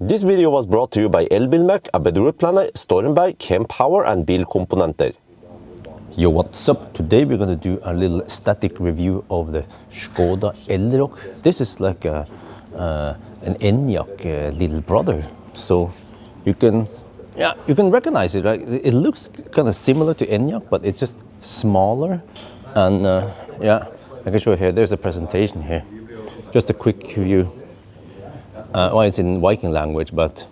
This video was brought to you by Elbilmek, ABRP, Stormberg, Kempower and Bilkomponenter. Yo, what's up? Today we're going to do a little static review of the Skoda Elroq. This is like an Ioniq little brother. So you can recognize it, right? It looks kind of similar to Ioniq, but it's just smaller. And yeah, I can show you here. There's a presentation here. Just a quick view. Well, it's in Viking language, but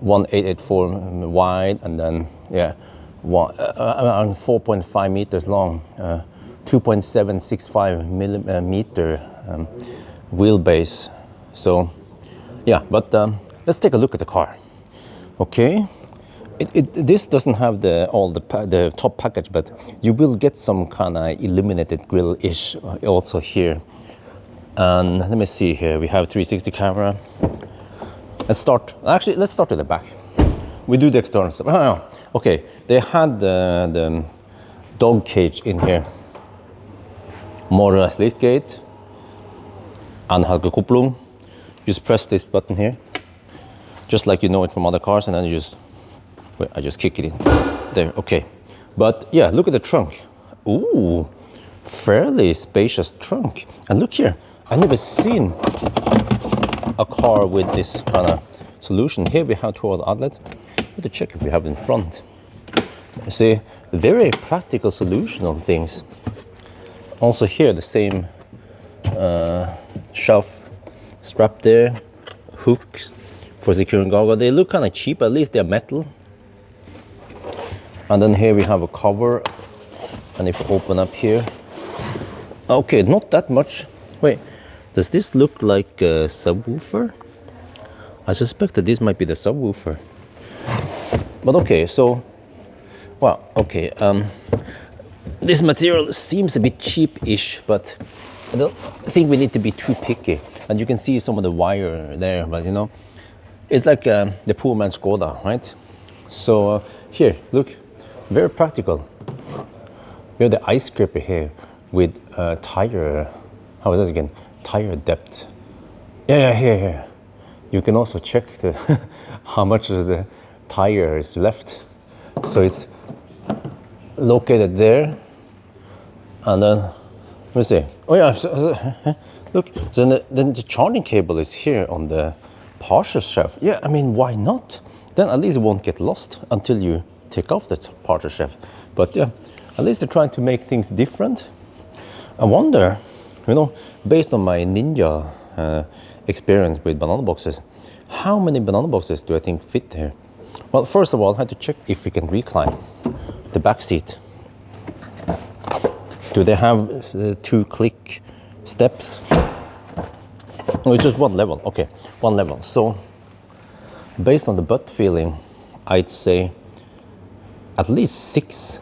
1884 wide, and then yeah, around 4.5 meters long, 2.765 millimeter wheelbase. So yeah, but let's take a look at the car. Okay, this doesn't have the top package, but you will get some kind of illuminated grille-ish also here. And let me see here, we have 360 camera. Let's start with the back. We do the external stuff. Oh, okay, they had the dog cage in here. More lift gate. Anhaltekopplung. Just press this button here. Just like you know it from other cars, and then you just, wait, I just kick it in. There, okay. But yeah, look at the trunk. Ooh, fairly spacious trunk. And look here. I've never seen a car with this kind of solution. Here we have 12 outlets. I have to check if we have it in front. You see, very practical solution on things. Also here, the same shelf strap there, hooks for securing cargo. They look kind of cheap, at least they're metal. And then here we have a cover. And if you open up here, okay, not that much. Wait. Does this look like a subwoofer? I suspect that this might be the subwoofer. But okay, so, well, okay. This material seems a bit cheap-ish, but I don't think we need to be too picky. And you can see some of the wire there, but you know, it's like the poor man's Skoda, right? So here, look, very practical. We have the ice scraper here with tire, how is this again? Tire depth. Yeah, here. You can also check how much of the tire is left. So it's located there. And then, let me see. Oh yeah, look, then the charging cable is here on the partial shaft. Yeah, I mean, why not? Then at least it won't get lost until you take off the partial shaft. But yeah, at least they're trying to make things different. I wonder, you know, based on my Ninja experience with banana boxes, how many banana boxes do I think fit here? Well, first of all, I had to check if we can recline the back seat. Do they have 2-click steps? Oh, it's just one level. Okay, one level. So, based on the butt feeling, I'd say at least 6.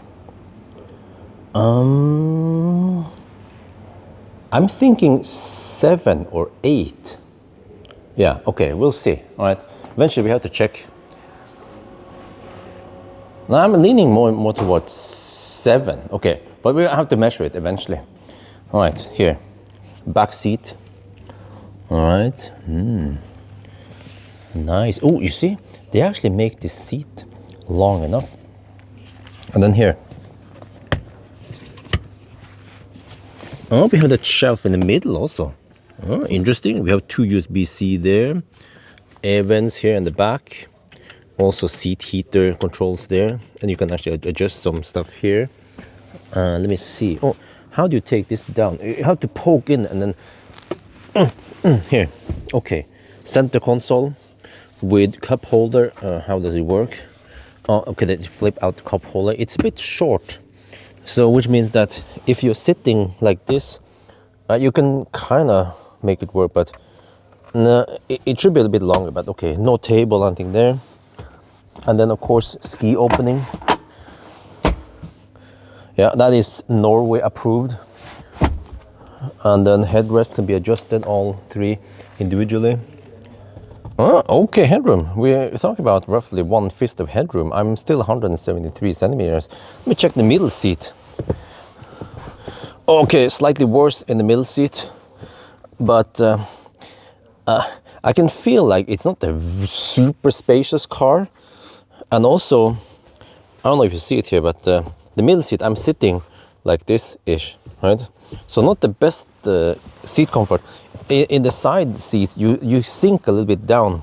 I'm thinking 7 or 8. Yeah, okay, we'll see. All right, eventually we have to check. Now I'm leaning more towards 7. Okay, but we have to measure it eventually. All right, here, back seat. All right, nice. Oh, you see, they actually make this seat long enough. And then here. Oh, we have that shelf in the middle also. Oh, interesting. We have 2 USB-C there. Air vents here in the back. Also seat heater controls there. And you can actually adjust some stuff here. Let me see. Oh, how do you take this down? You have to poke in and then... here. Okay. Center console with cup holder. How does it work? Oh, okay, then you flip out the cup holder. It's a bit short. So, which means that if you're sitting like this, you can kind of make it work, but no, it should be a little bit longer, but okay, no table, nothing there. And then, of course, ski opening. Yeah, that is Norway approved. And then headrest can be adjusted, all 3 individually. Oh, okay, headroom. We're talking about roughly 1/5 of headroom. I'm still 173 centimeters. Let me check the middle seat. Okay, slightly worse in the middle seat, but I can feel like it's not a super spacious car. And also, I don't know if you see it here, but the middle seat, I'm sitting like this-ish, right? So not the best seat comfort. In the side seats, you sink a little bit down.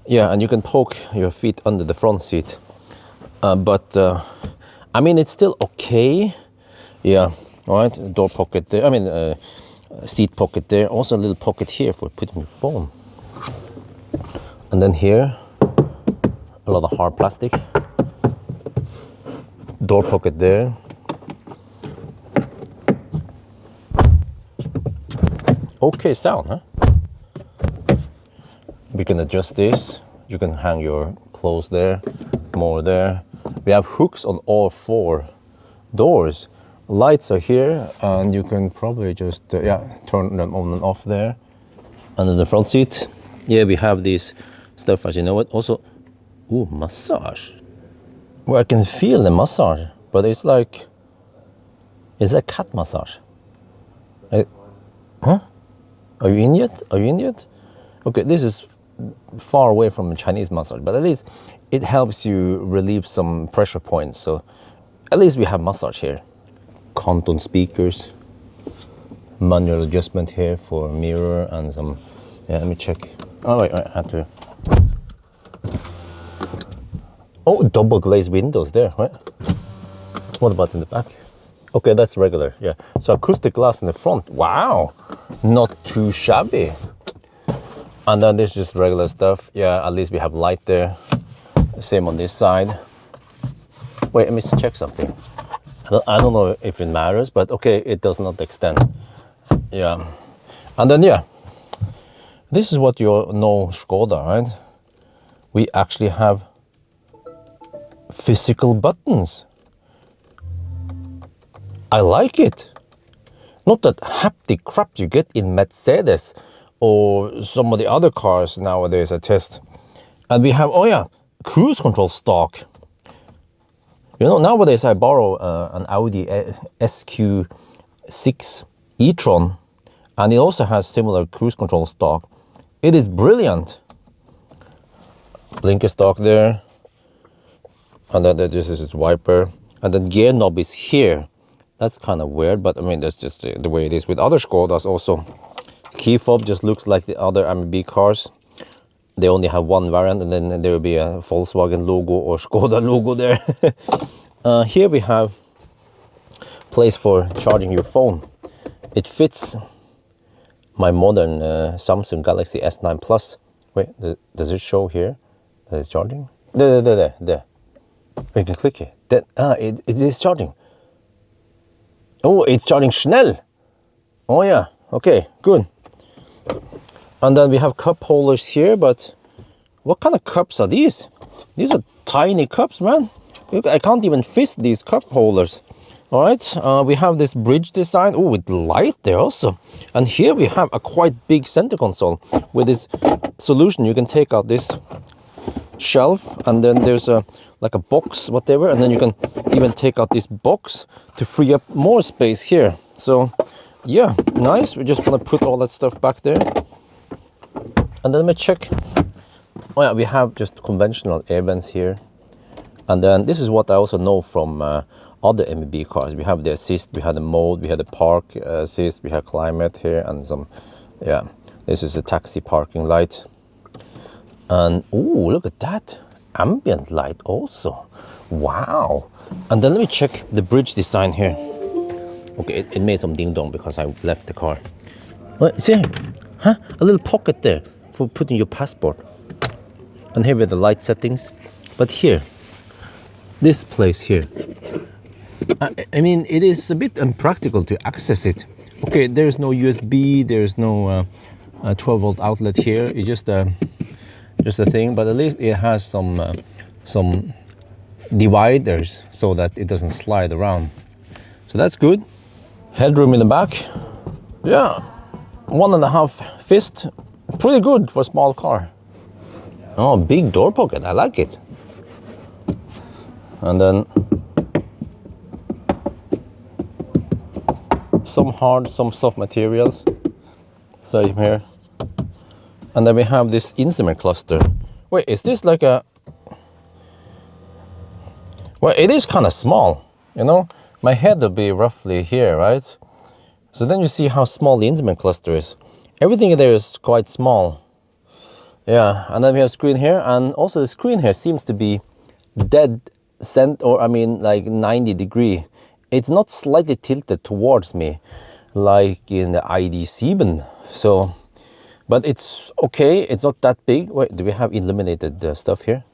Yeah, and you can poke your feet under the front seat. But I mean, it's still okay. Yeah, all right, door pocket there. I mean, seat pocket there. Also a little pocket here for putting your phone. And then here, a lot of hard plastic. Door pocket there. Okay sound, huh? We can adjust this. You can hang your clothes there, more there. We have hooks on all 4 doors. Lights are here, and you can probably just turn them on and off there. And in the front seat, yeah, we have these stuff, as you know it. Also, ooh, massage. Well, I can feel the massage, but it's like, is that cat massage? Huh? Are you in yet? Are you in yet? Okay, this is far away from a Chinese massage, but at least it helps you relieve some pressure points. So at least we have massage here. Canton speakers, manual adjustment here for mirror and some, yeah, let me check. Oh wait, I had to. Oh, double glazed windows there, right? What about in the back? Okay, that's regular, yeah. So acoustic glass in the front, wow, not too shabby. And then there's just regular stuff. Yeah, at least we have light there. Same on this side. Wait, let me check something. I don't know if it matters, but okay, it does not extend. Yeah. And then, yeah, this is what you know Skoda, right? We actually have physical buttons. I like it. Not that haptic crap you get in Mercedes or some of the other cars nowadays I test. And we have, oh yeah, cruise control stock. You know, nowadays I borrow an Audi SQ6 e-tron, and it also has similar cruise control stock. It is brilliant. Blinker stock there. And then this is its wiper. And then gear knob is here. That's kind of weird, but I mean, that's just the way it is with other Skodas also. Key fob just looks like the other ABRP cars. They only have one variant, and then there will be a Volkswagen logo or Skoda logo there. Here we have place for charging your phone. It fits my modern Samsung Galaxy S9 Plus. Wait, does it show here that it's charging? There. You can click it. It is charging. Oh, it's charging schnell. Oh yeah, okay, good. And then we have cup holders here, but what kind of cups are these? These are tiny cups, man. I can't even fist these cup holders. All right, we have this bridge design. Oh, with light there also. And here we have a quite big center console with this solution. You can take out this shelf, and then there's like a box, whatever, and then you can even take out this box to free up more space here. So yeah, nice. We're just gonna put all that stuff back there. And then let me check. Oh yeah, we have just conventional air vents here. And then this is what I also know from other ABRP cars. We have the assist, we have the mode, we have the park assist, we have climate here, and some, yeah, this is a taxi parking light. And oh, look at that, ambient light also. Wow. And then let me check the bridge design here. Okay, it made some ding dong because I left the car. What, see, huh? A little pocket there for putting your passport. And here we have the light settings. But here, this place here, I mean, it is a bit impractical to access it. Okay, there's no USB, there's no 12-volt outlet here. It's just a thing, but at least it has some dividers so that it doesn't slide around. So that's good. Headroom in the back, yeah, 1.5 fist, pretty good for a small car. Oh, big door pocket, I like it. And then some hard, some soft materials. Same here. And then we have this instrument cluster. Wait, is this like a... Well, it is kind of small, you know? My head will be roughly here, right? So then you see how small the instrument cluster is. Everything there is quite small. Yeah, and then we have screen here, and also the screen here seems to be dead center, or I mean like 90 degree. It's not slightly tilted towards me like in the ID7. So, but it's okay, it's not that big. Wait, do we have illuminated stuff here?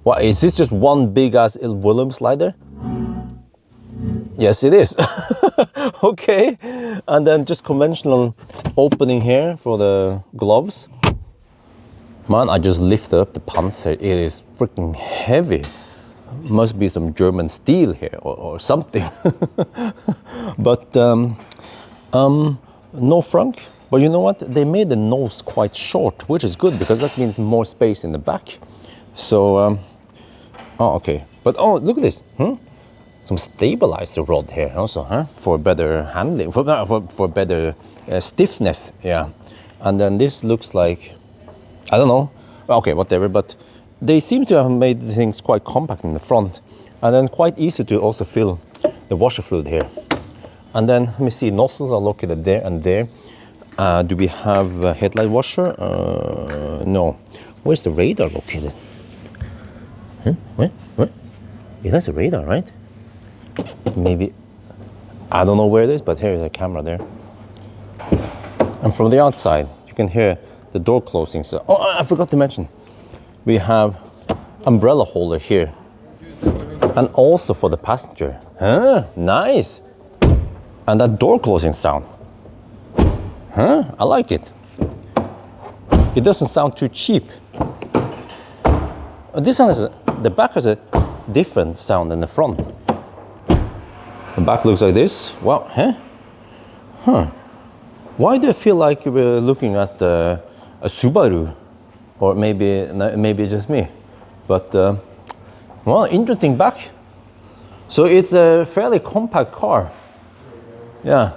What, is this just one big ass volume slider? Yes, it is. Okay, and then just conventional opening here for the gloves. Man, I just lifted up the panzer. It is freaking heavy. Must be some German steel here or something. But no frunk. But you know what? They made the nose quite short, which is good because that means more space in the back. So, oh, okay. But oh, look at this. Some stabilizer rod here also, huh? For better handling, for better stiffness, yeah. And then this looks like, I don't know, okay, whatever, but they seem to have made things quite compact in the front, and then quite easy to also fill the washer fluid here. And then, let me see, nozzles are located there and there. Do we have a headlight washer? No. Where's the radar located? Huh? What? Yeah, that's the radar, right? Maybe, I don't know where it is, but here is a camera there. And from the outside, you can hear the door closing. So, oh, I forgot to mention, we have umbrella holder here, and also for the passenger. Huh? Nice. And that door closing sound. Huh? I like it. It doesn't sound too cheap. This one is, the back has a different sound than the front. The back looks like this. Wow, huh? Huh. Why do I feel like we're looking at a Subaru? Or maybe it's just me. But, well, interesting back. So it's a fairly compact car. Yeah.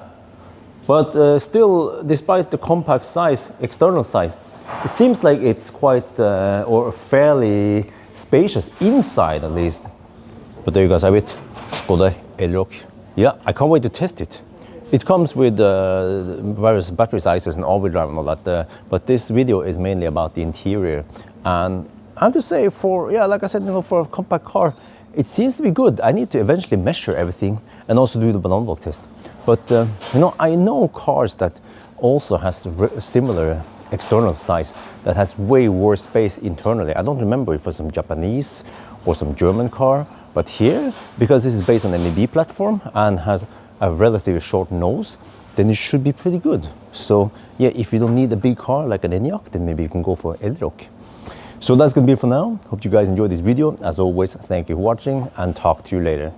But still, despite the compact size, external size, it seems like it's quite, or fairly spacious inside at least. But there you guys have it. Skoda Elroq. Yeah, I can't wait to test it. It comes with various battery sizes and all-wheel drive and all that, but this video is mainly about the interior. And I have to say, for, yeah, like I said, you know, for a compact car, it seems to be good. I need to eventually measure everything and also do the balloon block test. But, you know, I know cars that also has similar external size that has way worse space internally. I don't remember if it was some Japanese or some German car. But here, because this is based on an MEB platform and has a relatively short nose, then it should be pretty good. So yeah, if you don't need a big car like an Ioniq, then maybe you can go for Elroq. So that's gonna be it for now. Hope you guys enjoyed this video. As always, thank you for watching and talk to you later.